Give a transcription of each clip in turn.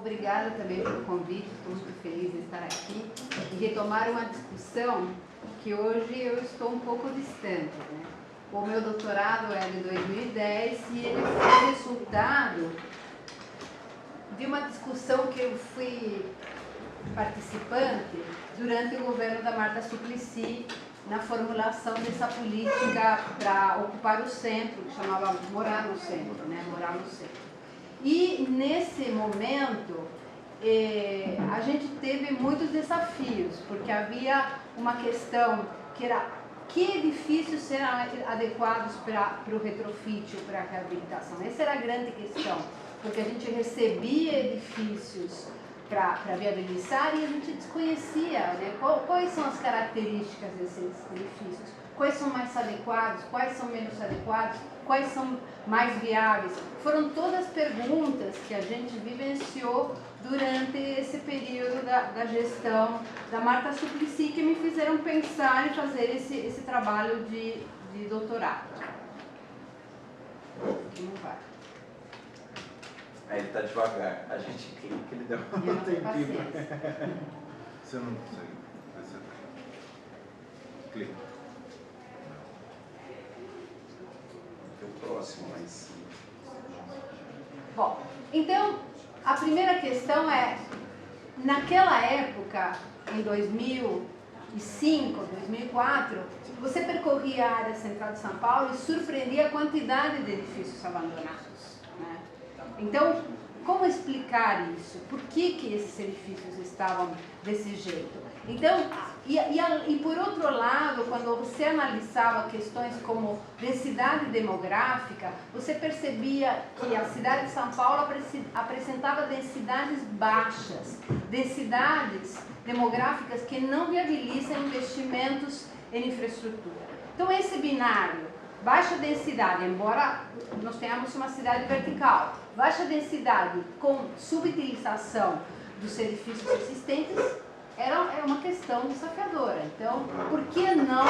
Obrigada também pelo convite, estou muito feliz de estar aqui e retomar uma discussão que hoje eu estou um pouco distante, né? O meu doutorado é de 2010 e ele foi resultado de uma discussão que eu fui participante durante o governo da Marta Suplicy na formulação dessa política para ocupar o centro, que chamava Morar no Centro, né? Morar no Centro. E nesse momento a gente teve muitos desafios, porque havia uma questão que era que edifícios serão adequados para o retrofit ou para a reabilitação. Essa era a grande questão, porque a gente recebia edifícios para viabilizar e a gente desconhecia, né, quais são as características desses edifícios, quais são mais adequados, quais são menos adequados, quais são mais viáveis. Foram todas perguntas que a gente vivenciou durante esse período da gestão da Marta Suplicy, que me fizeram pensar em fazer esse trabalho de doutorado. Que não vai. Aí ele está devagar, a gente clica, ele deu um tempinho. Você não consegue. Clica. O próximo lá em cima. Bom, então a primeira questão é, naquela época, em 2005, 2004, você percorria a área central de São Paulo e surpreendia a quantidade de edifícios abandonados, né? Então, como explicar isso? Por que esses edifícios estavam desse jeito? Então, e por outro lado, quando você analisava questões como densidade demográfica, você percebia que a cidade de São Paulo apresentava densidades baixas, densidades demográficas que não viabilizam investimentos em infraestrutura. Então, esse binário, baixa densidade, embora nós tenhamos uma cidade vertical, baixa densidade com subutilização dos edifícios existentes, era uma questão desafiadora. Então, por que não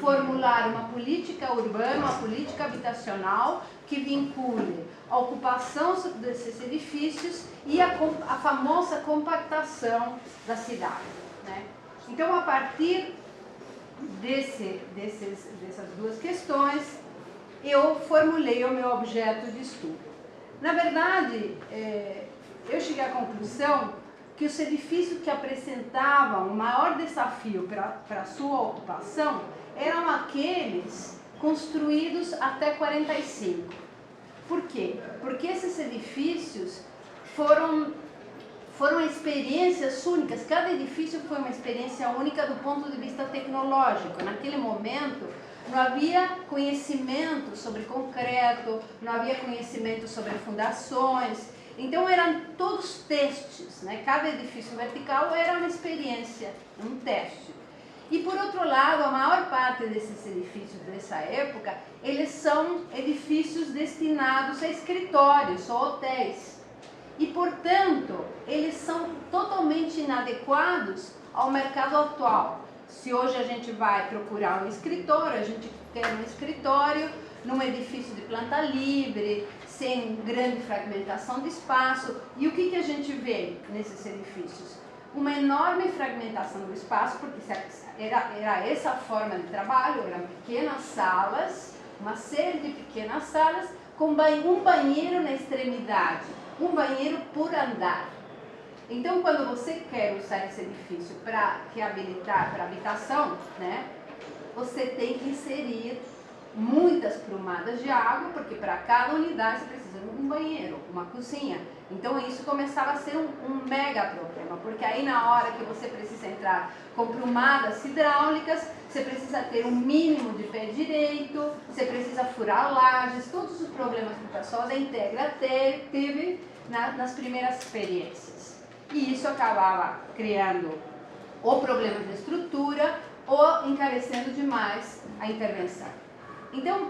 formular uma política urbana, uma política habitacional que vincule a ocupação desses edifícios e a famosa compactação da cidade, né? Então, a partir dessas duas questões, eu formulei o meu objeto de estudo. Na verdade, eu cheguei à conclusão que os edifícios que apresentavam o maior desafio para a sua ocupação eram aqueles construídos até 45. Por quê? Porque esses edifícios foram experiências únicas, cada edifício foi uma experiência única do ponto de vista tecnológico. Naquele momento, não havia conhecimento sobre concreto, não havia conhecimento sobre fundações, então eram todos testes, né? Cada edifício vertical era uma experiência, um teste. E por outro lado, a maior parte desses edifícios dessa época, eles são edifícios destinados a escritórios ou hotéis. E, portanto, eles são totalmente inadequados ao mercado atual. Se hoje a gente vai procurar um escritório, a gente tem um escritório num edifício de planta livre, sem grande fragmentação de espaço. E o que a gente vê nesses edifícios? Uma enorme fragmentação do espaço, porque era essa forma de trabalho, eram pequenas salas, uma série de pequenas salas, com um banheiro na extremidade, um banheiro por andar. Então, quando você quer usar esse edifício para reabilitar, para habitação, né, você tem que inserir muitas prumadas de água, porque para cada unidade você precisa de um banheiro, uma cozinha. Então, isso começava a ser um mega problema, porque aí na hora que você precisa entrar com prumadas hidráulicas, você precisa ter um mínimo de pé direito, você precisa furar lajes, todos os problemas que o pessoal da Integra teve nas primeiras experiências. E isso acabava criando ou problemas de estrutura ou encarecendo demais a intervenção. Então,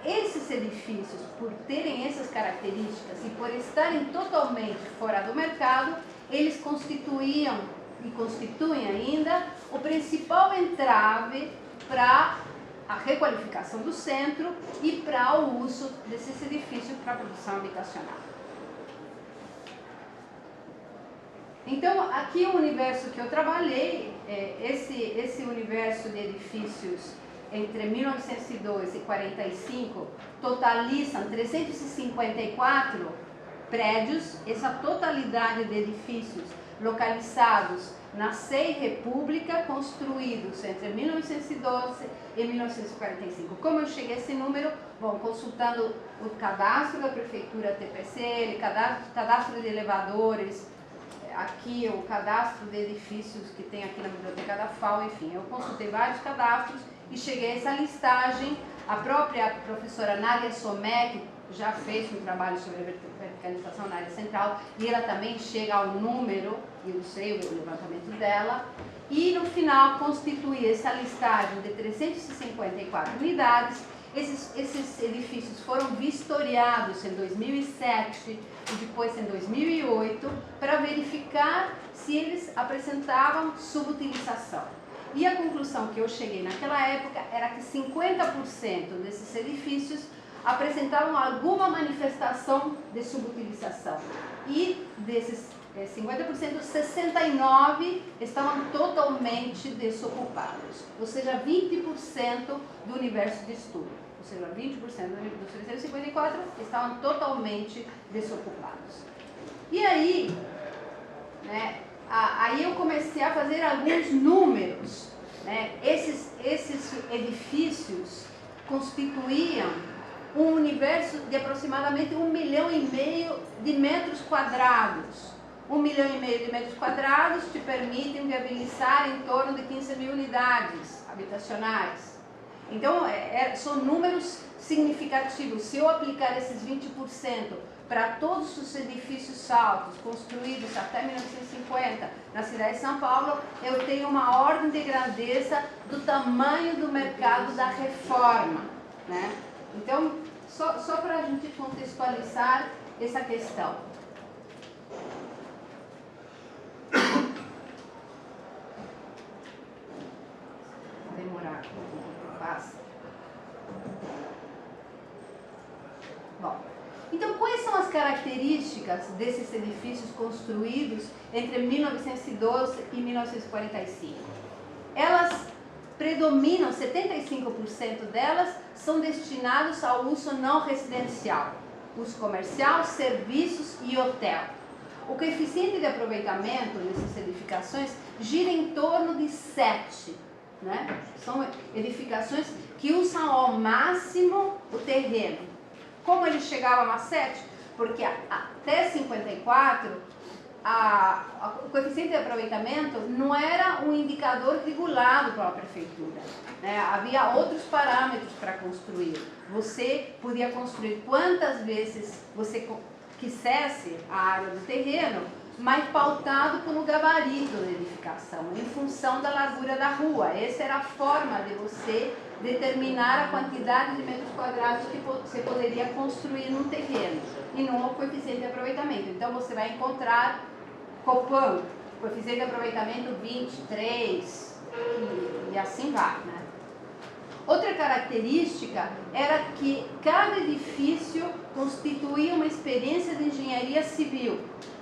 esses edifícios, por terem essas características e por estarem totalmente fora do mercado, eles constituíam e constituem ainda o principal entrave para a requalificação do centro e para o uso desses edifícios para a produção habitacional. Então, aqui o universo que eu trabalhei, esse universo de edifícios entre 1902 e 45, totalizam 354 prédios, essa totalidade de edifícios localizados na SEI República, construídos entre 1912 e 1945. Como eu cheguei a esse número? Bom, consultando o cadastro da Prefeitura TPCL, cadastro de elevadores, aqui o cadastro de edifícios que tem aqui na Biblioteca da FAO, enfim, eu consultei vários cadastros e cheguei a essa listagem. A própria professora Nádia Somek já fez um trabalho sobre a verticalização na área central e ela também chega ao número, eu sei o levantamento dela, e no final constitui essa listagem de 354 unidades. Esses edifícios foram vistoriados em 2007 e depois em 2008 para verificar se eles apresentavam subutilização. E a conclusão que eu cheguei naquela época era que 50% desses edifícios apresentavam alguma manifestação de subutilização. E desses 50%, 69% estavam totalmente desocupados. Ou seja, 20% do universo de estudo. Ou seja, 20% dos 354 estavam totalmente desocupados. E aí, né, aí eu comecei a fazer alguns números. Né? Esses edifícios constituíam um universo de aproximadamente 1,5 milhão de metros quadrados. 1,5 milhão de metros quadrados te permitem viabilizar em torno de 15 mil unidades habitacionais. Então, são números significativos. Se eu aplicar esses 20% para todos os edifícios altos construídos até 1950 na cidade de São Paulo, eu tenho uma ordem de grandeza do tamanho do mercado da reforma. Né? Então, só para a gente contextualizar essa questão. Vou demorar um pouco, passa. Bom, então quais são as características desses edifícios construídos entre 1912 e 1945? Elas predominam, 75% delas são destinados ao uso não residencial, uso comercial, serviços e hotel. O coeficiente de aproveitamento dessas edificações gira em torno de 7. Né? São edificações que usam ao máximo o terreno. Como eles chegavam a 7? Porque até 54, o coeficiente de aproveitamento não era um indicador regulado pela prefeitura. Né? Havia outros parâmetros para construir. Você podia construir quantas vezes você quisesse a área do terreno, mas pautado pelo gabarito da edificação, em função da largura da rua. Essa era a forma de você determinar a quantidade de metros quadrados que você poderia construir num terreno, e não o coeficiente de aproveitamento. Então você vai encontrar Copan, coeficiente de aproveitamento 23, e assim vai. Né? Outra característica era que cada edifício constituía uma experiência de engenharia civil,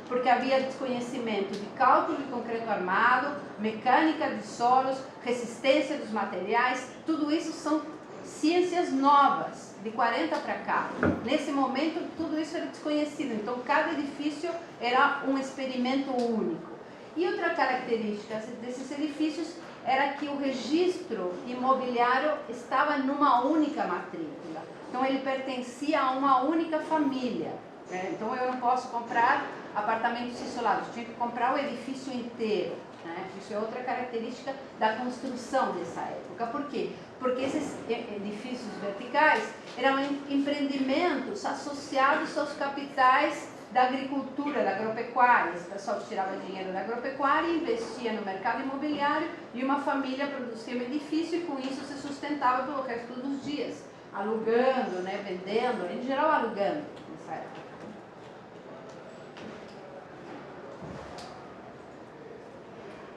porque havia desconhecimento de cálculo de concreto armado, mecânica de solos, resistência dos materiais. Tudo isso são ciências novas, de 40 para cá. Nesse momento, tudo isso era desconhecido, então cada edifício era um experimento único. E outra característica desses edifícios era que o registro imobiliário estava numa única matrícula. Então ele pertencia a uma única família. Né? Então eu não posso comprar apartamentos isolados, tinha que comprar o edifício inteiro. Né? Isso é outra característica da construção dessa época. Por quê? Porque esses edifícios verticais eram empreendimentos associados aos capitais da agricultura, da agropecuária. Esse pessoal tirava dinheiro da agropecuária e investia no mercado imobiliário, e uma família produzia um edifício e com isso se sustentava pelo resto dos dias, alugando, né, vendendo, em geral alugando nessa época.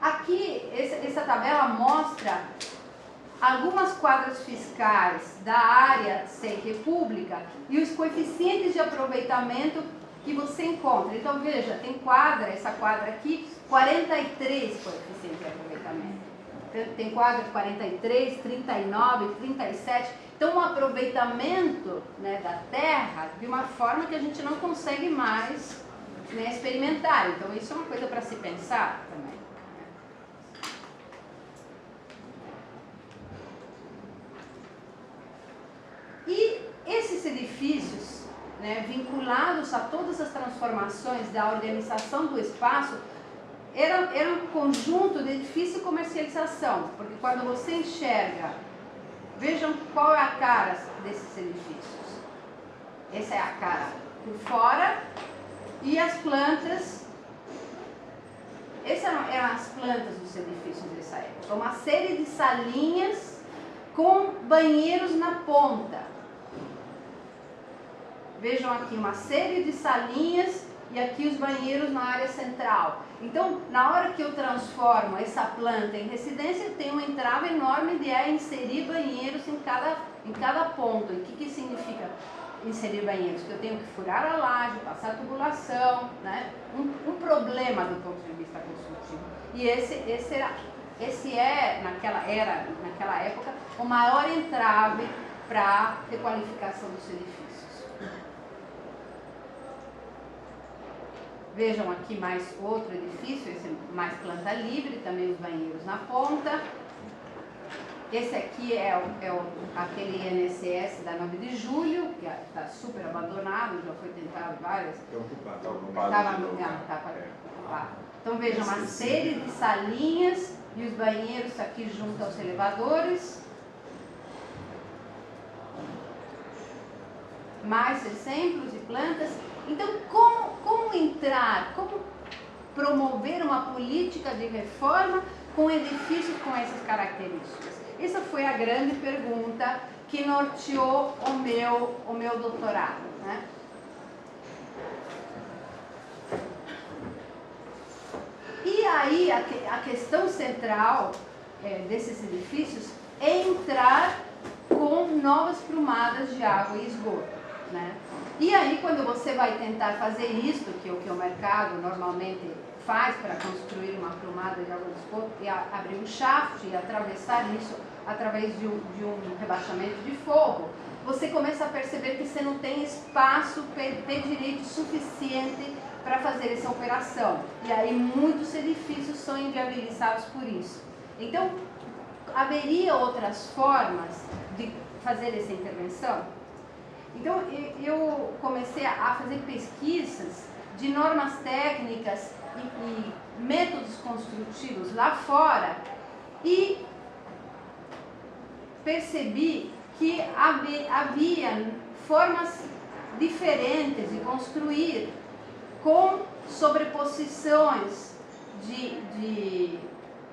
Aqui, essa tabela mostra algumas quadras fiscais da área SEI República e os coeficientes de aproveitamento que você encontra. Então veja, tem quadra, essa quadra aqui 43 coeficiente de aproveitamento. Tem quadro 43, 39, 37. Então, um aproveitamento, né, da terra de uma forma que a gente não consegue mais, né, experimentar. Então, isso é uma coisa para se pensar também. E esses edifícios, né, vinculados a todas as transformações da organização do espaço, era um conjunto de difícil comercialização, porque quando você enxerga, vejam qual é a cara desses edifícios. Essa é a cara por fora e as plantas. Essas eram as plantas dos edifícios dessa época. Uma série de salinhas com banheiros na ponta. Vejam aqui uma série de salinhas e aqui os banheiros na área central. Então, na hora que eu transformo essa planta em residência, eu tenho um entrave enorme de inserir banheiros em cada ponto. E o que significa inserir banheiros? Que eu tenho que furar a laje, passar a tubulação, né? Um problema do ponto de vista construtivo. E esse é, naquela época, o maior entrave para a requalificação dos edifícios. Vejam aqui mais outro edifício, esse mais planta livre, também os banheiros na ponta. Esse aqui é aquele INSS da 9 de julho, que está super abandonado, já foi tentado várias. Está ocupado. Então vejam uma série de salinhas e os banheiros aqui junto aos elevadores. Mais centros e plantas. Então, como entrar, como promover uma política de reforma com edifícios com essas características? Essa foi a grande pergunta que norteou o meu doutorado, né? E aí, a questão central desses edifícios é entrar com novas plumadas de água e esgoto, né? E aí, quando você vai tentar fazer isso, que é o que o mercado normalmente faz para construir uma plumada de água de esgoto, e abrir um shaft e atravessar isso através de um rebaixamento de forro, você começa a perceber que você não tem espaço direito suficiente para fazer essa operação. E aí, muitos edifícios são inviabilizados por isso. Então, haveria outras formas de fazer essa intervenção? Então, eu comecei a fazer pesquisas de normas técnicas e métodos construtivos lá fora e percebi que havia formas diferentes de construir com sobreposições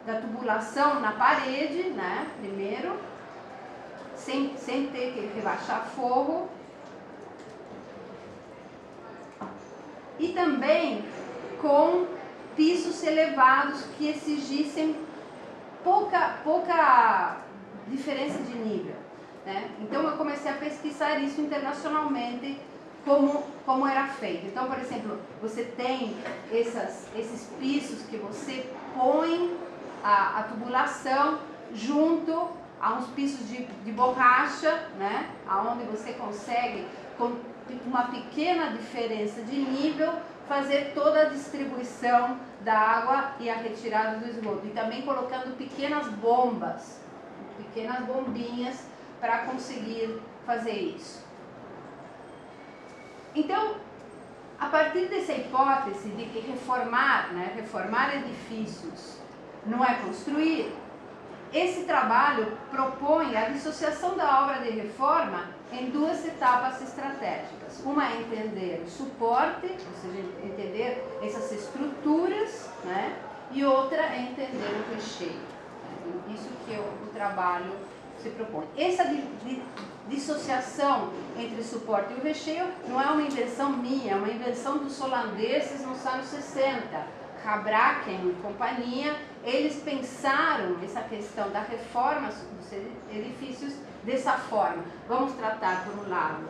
da tubulação na parede, né, primeiro, sem ter que rebaixar forro. E também com pisos elevados que exigissem pouca diferença de nível, né? Então eu comecei a pesquisar isso internacionalmente, como era feito. Então, por exemplo, você tem esses pisos que você põe a tubulação junto a uns pisos de borracha, né? Onde você consegue, com uma pequena diferença de nível, fazer toda a distribuição da água e a retirada do esgoto. E também colocando pequenas bombinhas para conseguir fazer isso. Então, a partir dessa hipótese de que reformar edifícios não é construir, esse trabalho propõe a dissociação da obra de reforma em duas etapas estratégicas. Uma é entender o suporte, ou seja, entender essas estruturas, né? E outra é entender o recheio. Isso que o trabalho se propõe. Essa dissociação entre o suporte e o recheio não é uma invenção minha, é uma invenção dos holandeses nos anos 60. Habraken e companhia, eles pensaram essa questão da reforma dos edifícios dessa forma. Vamos tratar, por um lado,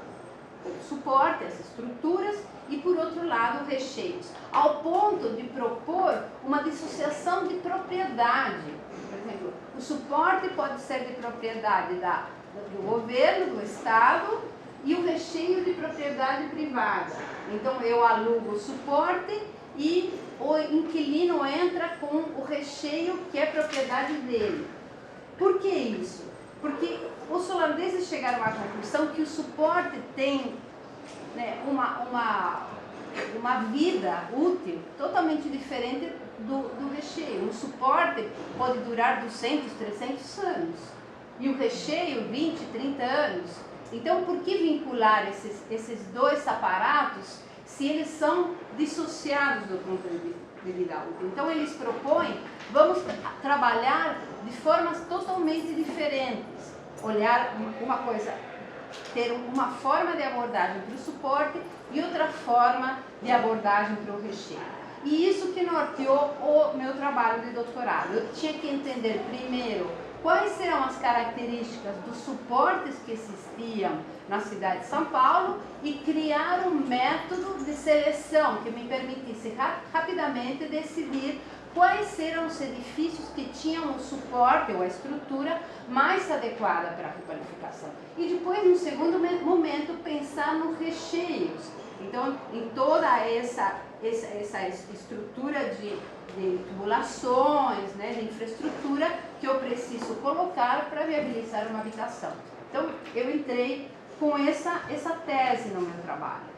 o suporte, as estruturas, e por outro lado recheios, ao ponto de propor uma dissociação de propriedade. Por exemplo, o suporte pode ser de propriedade do governo, do Estado, e o recheio de propriedade privada. Então eu alugo o suporte e o inquilino entra com o recheio que é propriedade dele. Por que isso? Porque os holandeses chegaram à conclusão que o suporte tem, né, uma vida útil totalmente diferente do recheio. O suporte pode durar 200, 300 anos e o recheio 20, 30 anos. Então, por que vincular esses dois aparatos se eles são dissociados do ponto de vida útil? Então, eles propõem, vamos trabalhar de formas totalmente diferentes. Olhar uma coisa, ter uma forma de abordagem para o suporte e outra forma de abordagem para o recheio. E isso que norteou o meu trabalho de doutorado. Eu tinha que entender primeiro quais serão as características dos suportes que existiam na cidade de São Paulo e criar um método de seleção que me permitisse rapidamente decidir quais eram os edifícios que tinham o suporte ou a estrutura mais adequada para a requalificação. E depois, no segundo momento, pensar nos recheios. Então, em toda essa estrutura de tubulações, né, de infraestrutura que eu preciso colocar para viabilizar uma habitação. Então, eu entrei com essa tese no meu trabalho.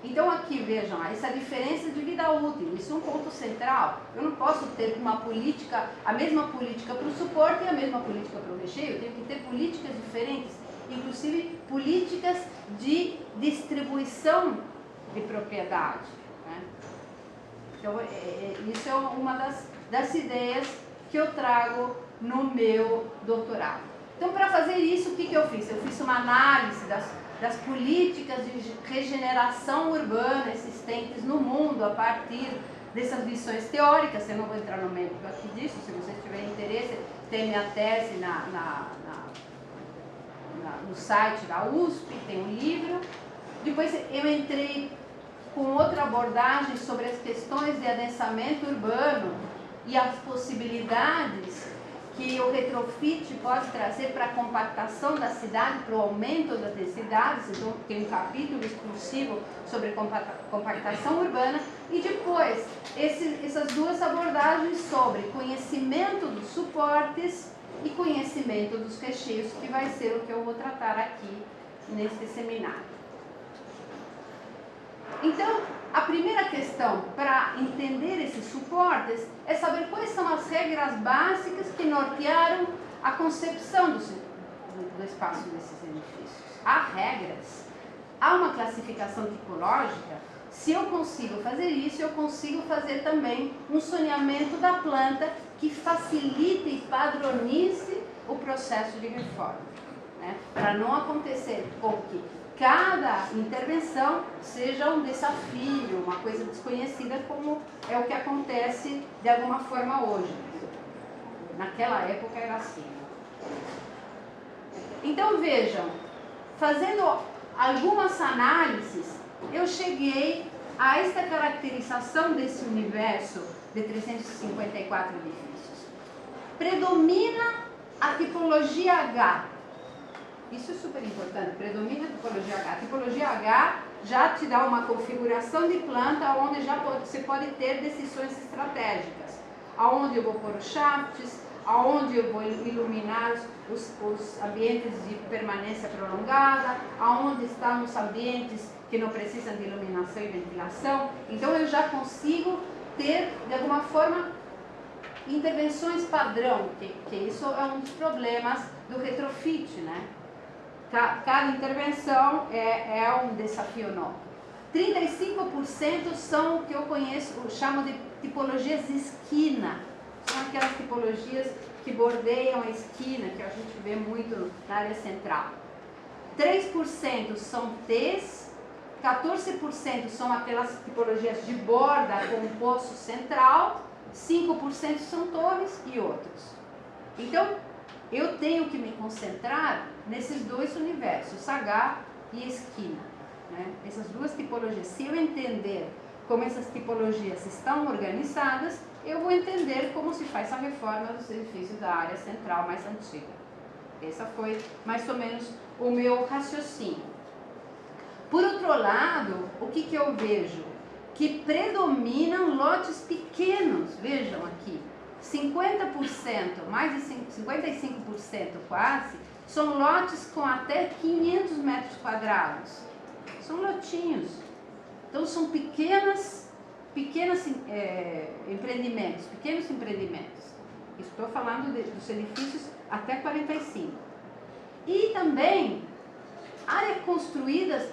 Então aqui vejam, essa diferença de vida útil, isso é um ponto central. Eu não posso ter uma política, a mesma política para o suporte e a mesma política para o recheio. Eu tenho que ter políticas diferentes, inclusive políticas de distribuição de propriedade, né? Então isso é uma das ideias que eu trago no meu doutorado. Então, para fazer isso, o que eu fiz? Eu fiz uma análise das políticas de regeneração urbana existentes no mundo a partir dessas visões teóricas. Eu não vou entrar no mérito aqui disso, se vocês tiverem interesse, tem minha tese no site da USP, tem um livro. Depois eu entrei com outra abordagem sobre as questões de adensamento urbano e as possibilidades que o retrofit pode trazer para a compactação da cidade, para o aumento das densidades. Então, tem um capítulo exclusivo sobre compactação urbana. E depois, essas duas abordagens sobre conhecimento dos suportes e conhecimento dos recheios, que vai ser o que eu vou tratar aqui neste seminário. Então, a primeira questão para entender esses suportes é saber quais são as regras básicas que nortearam a concepção do espaço desses edifícios. Há regras, há uma classificação tipológica. Se eu consigo fazer isso, eu consigo fazer também um zoneamento da planta que facilite e padronize o processo de reforma, né? Para não acontecer com que cada intervenção seja um desafio, uma coisa desconhecida, como é o que acontece de alguma forma hoje. Naquela época era assim. Então vejam, fazendo algumas análises, eu cheguei a esta caracterização desse universo de 354 edifícios. Predomina a tipologia H. Isso é super importante, predomina a tipologia H. A tipologia H já te dá uma configuração de planta onde você pode ter decisões estratégicas. Aonde eu vou pôr os shafts, aonde eu vou iluminar os ambientes de permanência prolongada, aonde estão os ambientes que não precisam de iluminação e ventilação. Então eu já consigo ter, de alguma forma, intervenções padrão, que isso é um dos problemas do retrofit, né? Cada intervenção é um desafio novo. 35% são o que eu chamo de tipologias de esquina. São aquelas tipologias que bordeiam a esquina, que a gente vê muito na área central. 3% são T's, 14% são aquelas tipologias de borda com poço central, 5% são torres e outros. Então, eu tenho que me concentrar nesses dois universos, H e esquina, né? Essas duas tipologias. Se eu entender como essas tipologias estão organizadas, eu vou entender como se faz a reforma dos edifícios da área central mais antiga. Esse foi mais ou menos o meu raciocínio. Por outro lado, o que eu vejo? Que predominam lotes pequenos, vejam aqui, 50%, mais de 55% quase, são lotes com até 500 metros quadrados. São lotinhos. Então são pequenos empreendimentos. Estou falando dos edifícios até 45. E também, áreas construídas,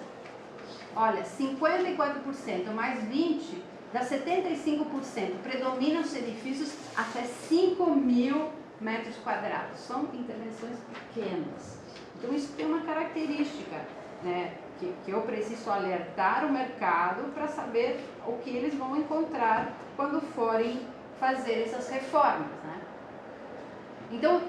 olha, 54% mais 20%, dá 75%. Predominam os edifícios até 5.000 metros quadrados. São intervenções pequenas. Então isso tem uma característica, né, que eu preciso alertar o mercado para saber o que eles vão encontrar quando forem fazer essas reformas, né? Então,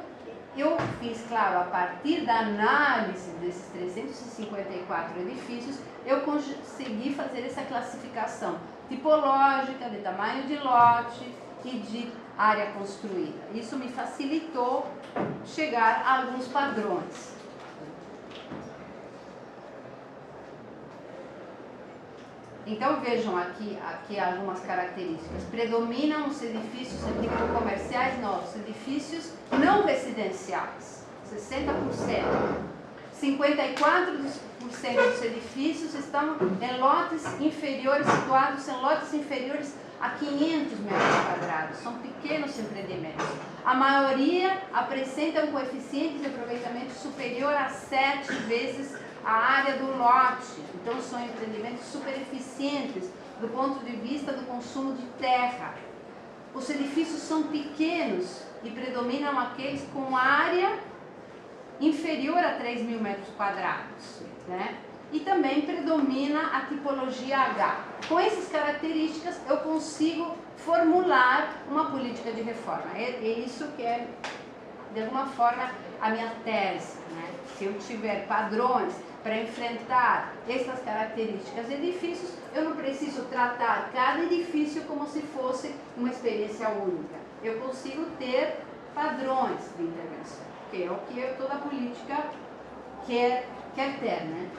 eu fiz, claro, a partir da análise desses 354 edifícios, eu consegui fazer essa classificação tipológica, de tamanho de lote e de área construída. Isso me facilitou chegar a alguns padrões. Então vejam aqui algumas características. Predominam os edifícios comerciais novos, edifícios não residenciais, 60%. 54% dos edifícios estão em lotes inferiores, situados em lotes inferiores a 500 metros quadrados. São pequenos empreendimentos. A maioria apresenta um coeficiente de aproveitamento superior a 7 vezes a área do lote. Então são empreendimentos super eficientes do ponto de vista do consumo de terra. Os edifícios são pequenos e predominam aqueles com área inferior a 3.000 metros quadrados, né? E também predomina a tipologia H. Com essas características eu consigo formular uma política de reforma. É isso que é, de alguma forma, a minha tese, né? Se eu tiver padrões para enfrentar essas características de edifícios, eu não preciso tratar cada edifício como se fosse uma experiência única. Eu consigo ter padrões de intervenção, que é o que toda política quer ter, né?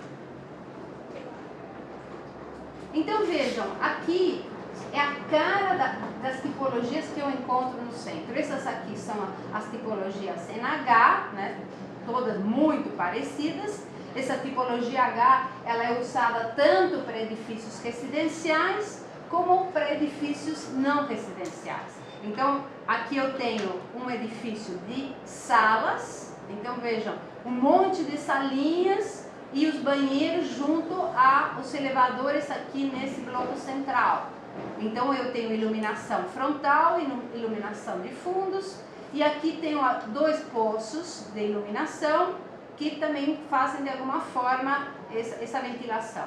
Então vejam, aqui é a cara das tipologias que eu encontro no centro. Essas aqui são as tipologias NH, né? Todas muito parecidas. Essa tipologia H, ela é usada tanto para edifícios residenciais como para edifícios não residenciais. Então, aqui eu tenho um edifício de salas. Então, vejam, um monte de salinhas e os banheiros junto aos elevadores aqui nesse bloco central. Então, eu tenho iluminação frontal e iluminação de fundos. E aqui tenho 2 poços de iluminação que também fazem de alguma forma essa ventilação.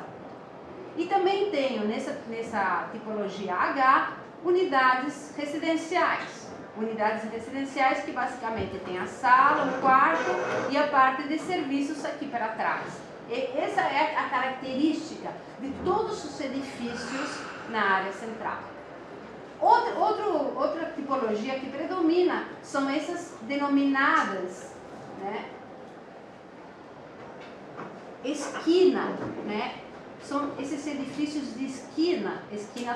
E também tenho nessa tipologia H unidades residenciais. Unidades residenciais que basicamente tem a sala, o quarto e a parte de serviços aqui para trás. E essa é a característica de todos os edifícios na área central. Outra tipologia que predomina são essas denominadas, né, esquina, né? São esses edifícios de esquina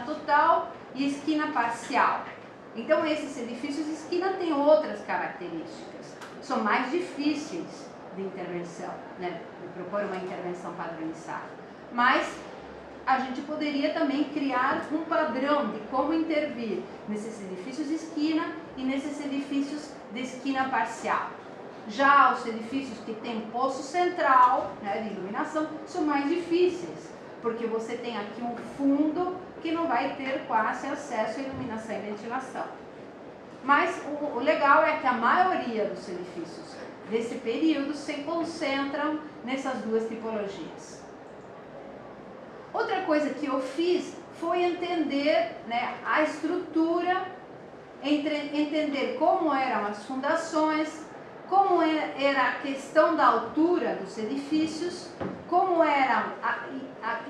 total e esquina parcial. Então esses edifícios de esquina têm outras características, são mais difíceis de intervenção, né? De propor uma intervenção padronizada. Mas a gente poderia também criar um padrão de como intervir nesses edifícios de esquina e nesses edifícios de esquina parcial. Já os edifícios que têm poço central, né, de iluminação, são mais difíceis, porque você tem aqui um fundo que não vai ter quase acesso à iluminação e ventilação. Mas o legal é que a maioria dos edifícios desse período se concentram nessas duas tipologias. Outra coisa que eu fiz foi entender, né, a estrutura, entender como eram as fundações, como era a questão da altura dos edifícios, como era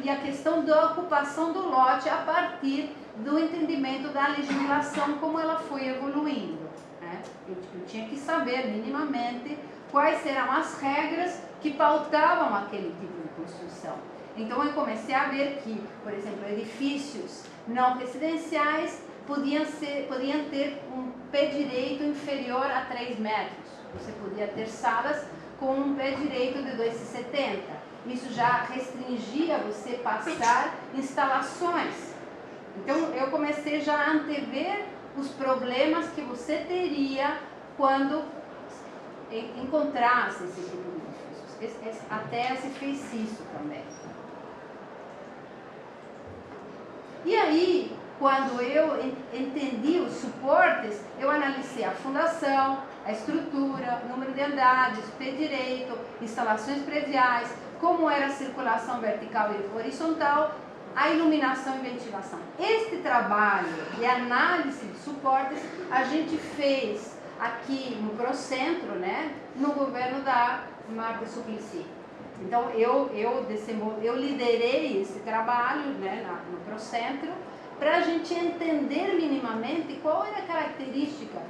e a questão da ocupação do lote a partir do entendimento da legislação, como ela foi evoluindo. Né? Eu tinha que saber minimamente quais eram as regras que pautavam aquele tipo de construção. Então eu comecei a ver que, por exemplo, edifícios não residenciais podiam ter um pé direito inferior a 3 metros. Você podia ter salas com um pé direito de 2,70. Isso já restringia você passar instalações. Então eu comecei já a antever os problemas que você teria quando encontrasse esse tipo de edifícios. A tese fez isso também. E aí, quando eu entendi os suportes, eu analisei a fundação, a estrutura, número de andares, pé direito, instalações prediais, como era a circulação vertical e horizontal, a iluminação e ventilação. Este trabalho de análise de suportes a gente fez aqui no Procentro, né, no governo da Marta Suplicy. Então eu liderei esse trabalho, né, no Procentro, para a gente entender minimamente qual era a característica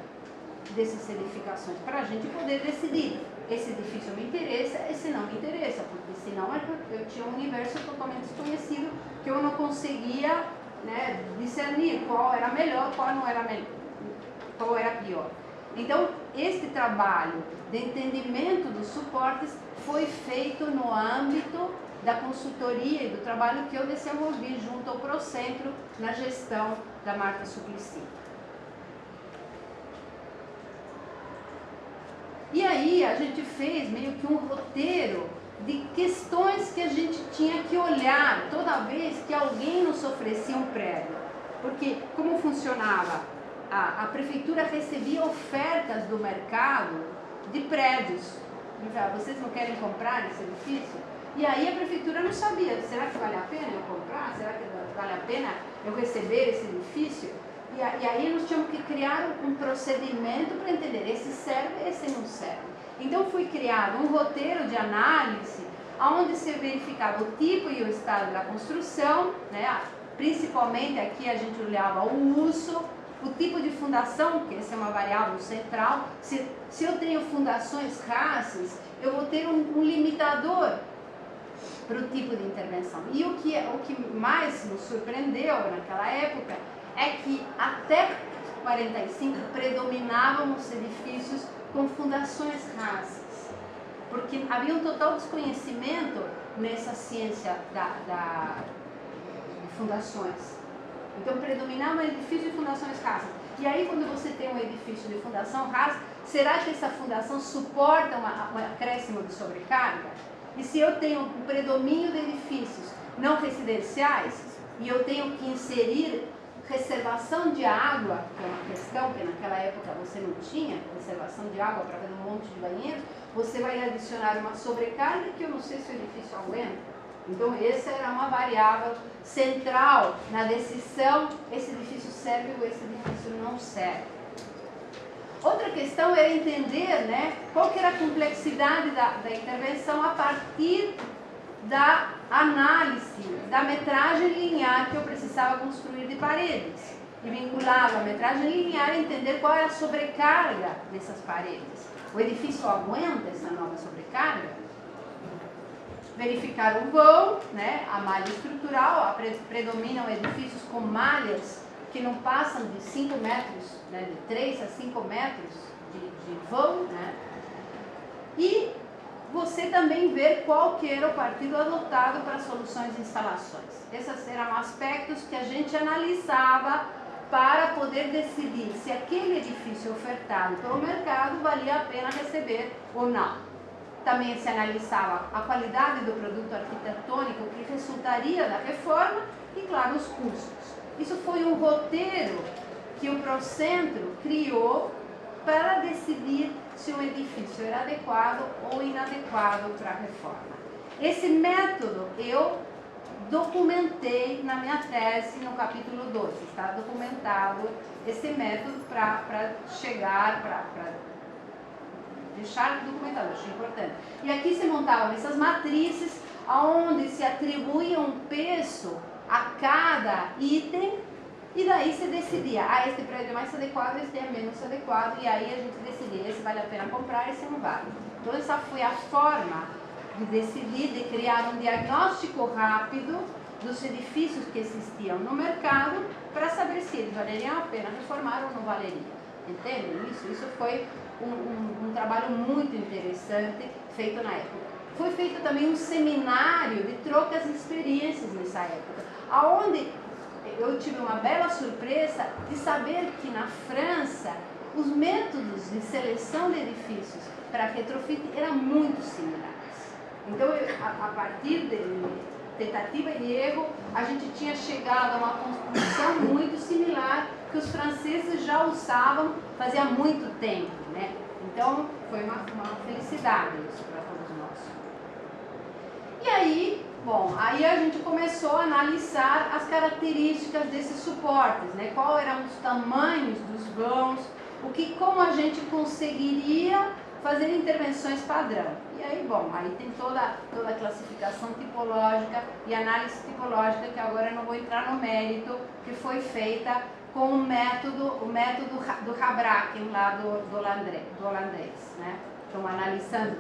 dessas edificações, para a gente poder decidir, esse edifício me interessa, esse não me interessa, porque senão eu tinha um universo totalmente desconhecido que eu não conseguia, né, discernir qual era melhor, qual não era melhor, qual era pior. Então, este trabalho de entendimento dos suportes foi feito no âmbito da consultoria e do trabalho que eu desenvolvi junto ao Procentro na gestão da Marta Suplicy. E aí a gente fez meio que um roteiro de questões que a gente tinha que olhar toda vez que alguém nos oferecia um prédio. Porque como funcionava? A prefeitura recebia ofertas do mercado de prédios. Vocês não querem comprar esse edifício? E aí a prefeitura não sabia, será que vale a pena eu comprar? Será que vale a pena eu receber esse edifício? E aí nós tínhamos que criar um procedimento para entender, esse serve, esse não serve. Então foi criado um roteiro de análise, onde se verificava o tipo e o estado da construção, né? Principalmente aqui a gente olhava o uso, o tipo de fundação, que essa é uma variável central. Se eu tenho fundações rasos, eu vou ter um limitador para o tipo de intervenção. E o que mais nos surpreendeu naquela época é que até 45 predominavam os edifícios com fundações rasas, porque havia um total desconhecimento nessa ciência de fundações. Então predominavam edifícios de fundações rasas. E aí quando você tem um edifício de fundação rasa, será que essa fundação suporta um acréscimo de sobrecarga? E se eu tenho um predomínio de edifícios não residenciais e eu tenho que inserir reservação de água, que é uma questão que naquela época você não tinha, reservação de água para fazer um monte de banheiros, você vai adicionar uma sobrecarga que eu não sei se o edifício aguenta. Então essa era uma variável central na decisão, esse edifício serve ou esse edifício não serve. Outra questão era entender, né, qual que era a complexidade da intervenção a partir da análise da metragem linear que eu precisava construir de paredes. E vinculava a metragem linear a entender qual era a sobrecarga dessas paredes. O edifício aguenta essa nova sobrecarga? Verificar o vão, né, a malha estrutural, predominam edifícios com malhas que não passam de 5 metros, né, de 3 a 5 metros de vão, né? E você também ver qual que era o partido adotado para soluções de instalações. Esses eram aspectos que a gente analisava para poder decidir se aquele edifício ofertado pelo mercado valia a pena receber ou não. Também se analisava a qualidade do produto arquitetônico que resultaria da reforma e, claro, os custos. Isso foi um roteiro que o Procentro criou para decidir se o edifício era adequado ou inadequado para a reforma. Esse método eu documentei na minha tese no capítulo 12. Está documentado esse método para chegar, para deixar documentado, eu achei importante. E aqui se montavam essas matrizes, onde se atribuía um peso a cada item, e daí se decidia, este prédio é mais adequado, este é menos adequado, e aí a gente decidia, esse vale a pena comprar, esse não vale. Então essa foi a forma de decidir, de criar um diagnóstico rápido dos edifícios que existiam no mercado, para saber se eles valeriam a pena reformar ou não valeriam. Entendem isso? Isso foi um trabalho muito interessante feito na época. Foi feito também um seminário de trocas de experiências nessa época, aonde eu tive uma bela surpresa de saber que na França os métodos de seleção de edifícios para retrofit eram muito similares. Então, a partir de tentativa e erro, a gente tinha chegado a uma construção muito similar que os franceses já usavam fazia muito tempo, né? Então, foi uma felicidade isso para todos nós. E aí, bom, aí a gente começou a analisar as características desses suportes, né? Qual eram os tamanhos dos vãos, como a gente conseguiria fazer intervenções padrão. E aí, bom, aí tem toda a classificação tipológica e análise tipológica, que agora eu não vou entrar no mérito, que foi feita com o método do Habraken, lá do holandês, né? Então, analisando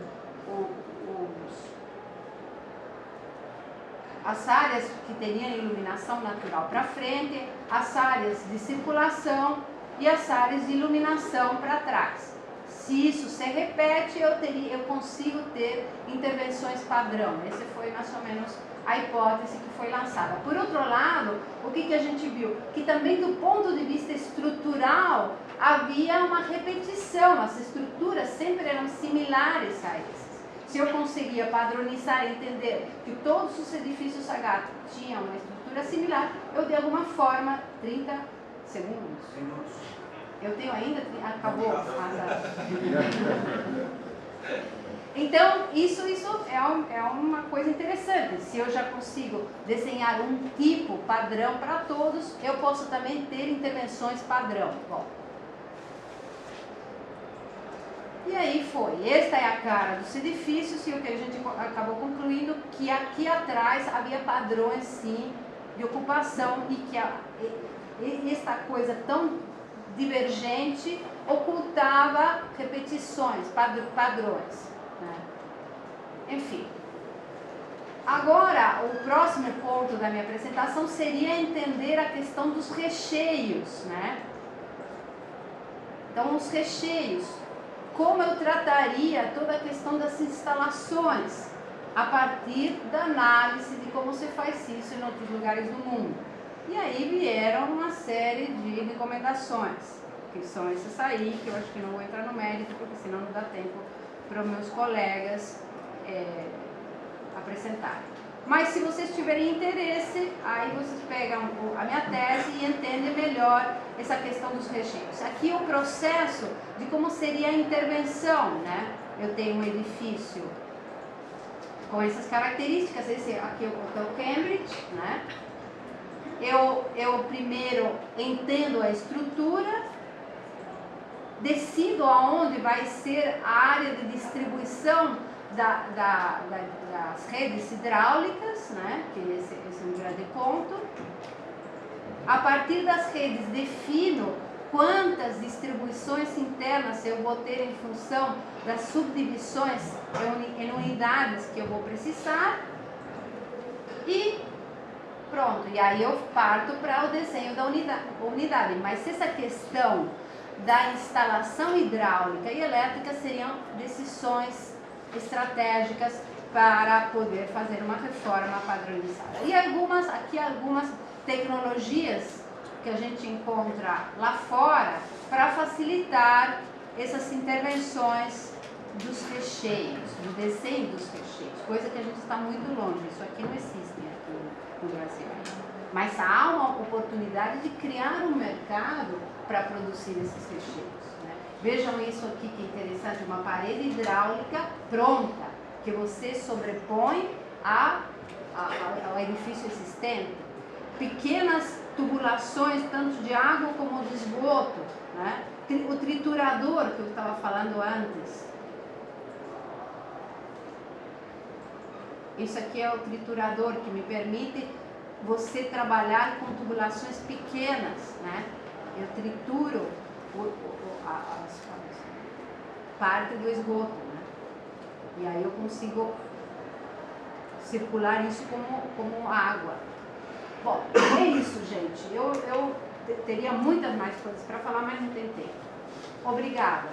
as áreas que teriam iluminação natural para frente, as áreas de circulação e as áreas de iluminação para trás. Se isso se repete, eu consigo ter intervenções padrão. Essa foi mais ou menos a hipótese que foi lançada. Por outro lado, o que a gente viu? Que também do ponto de vista estrutural, havia uma repetição, as estruturas sempre eram similares a essas. Se eu conseguia padronizar e entender que todos os edifícios H tinham uma estrutura similar, eu de alguma forma, 30 segundos. Eu tenho ainda, acabou. Então, isso é uma coisa interessante. Se eu já consigo desenhar um tipo padrão para todos, eu posso também ter intervenções padrão. Bom. E aí foi. Esta é a cara dos edifícios, e o que a gente acabou concluindo, que aqui atrás havia padrões, sim, de ocupação, e que esta coisa tão divergente ocultava repetições, padrões, né? Enfim. Agora, o próximo ponto da minha apresentação seria entender a questão dos recheios, né? Então, os recheios. Como eu trataria toda a questão das instalações a partir da análise de como se faz isso em outros lugares do mundo. E aí vieram uma série de recomendações, que são essas aí, que eu acho que não vou entrar no mérito, porque senão não dá tempo para os meus colegas apresentarem. Mas se vocês tiverem interesse, aí vocês pegam a minha tese e entendem melhor essa questão dos recheios. Aqui é o processo de como seria a intervenção, né? Eu tenho um edifício com essas características, esse aqui é o Cambridge, né? Eu primeiro entendo a estrutura, decido aonde vai ser a área de distribuição das redes hidráulicas, né? Que esse é um grande ponto. A partir das redes, defino quantas distribuições internas eu vou ter em função das subdivisões em unidades que eu vou precisar. E pronto, e aí eu parto para o desenho da unidade. Mas essa questão da instalação hidráulica e elétrica seriam decisões estratégicas para poder fazer uma reforma padronizada. E algumas tecnologias que a gente encontra lá fora para facilitar essas intervenções dos recheios, do desenho dos recheios, coisa que a gente está muito longe, isso aqui não existe aqui no Brasil. Mas há uma oportunidade de criar um mercado para produzir esses recheios, né? Vejam isso aqui que interessante, uma parede hidráulica pronta, que você sobrepõe ao edifício existente. Pequenas tubulações, tanto de água como de esgoto, né? O triturador que eu estava falando antes, Isso aqui é o triturador que me permite você trabalhar com tubulações pequenas, né? Eu trituro parte do esgoto, né? E aí eu consigo circular isso como água. Bom, é isso, gente. Eu teria muitas mais coisas para falar, mas não tem tempo. Obrigada.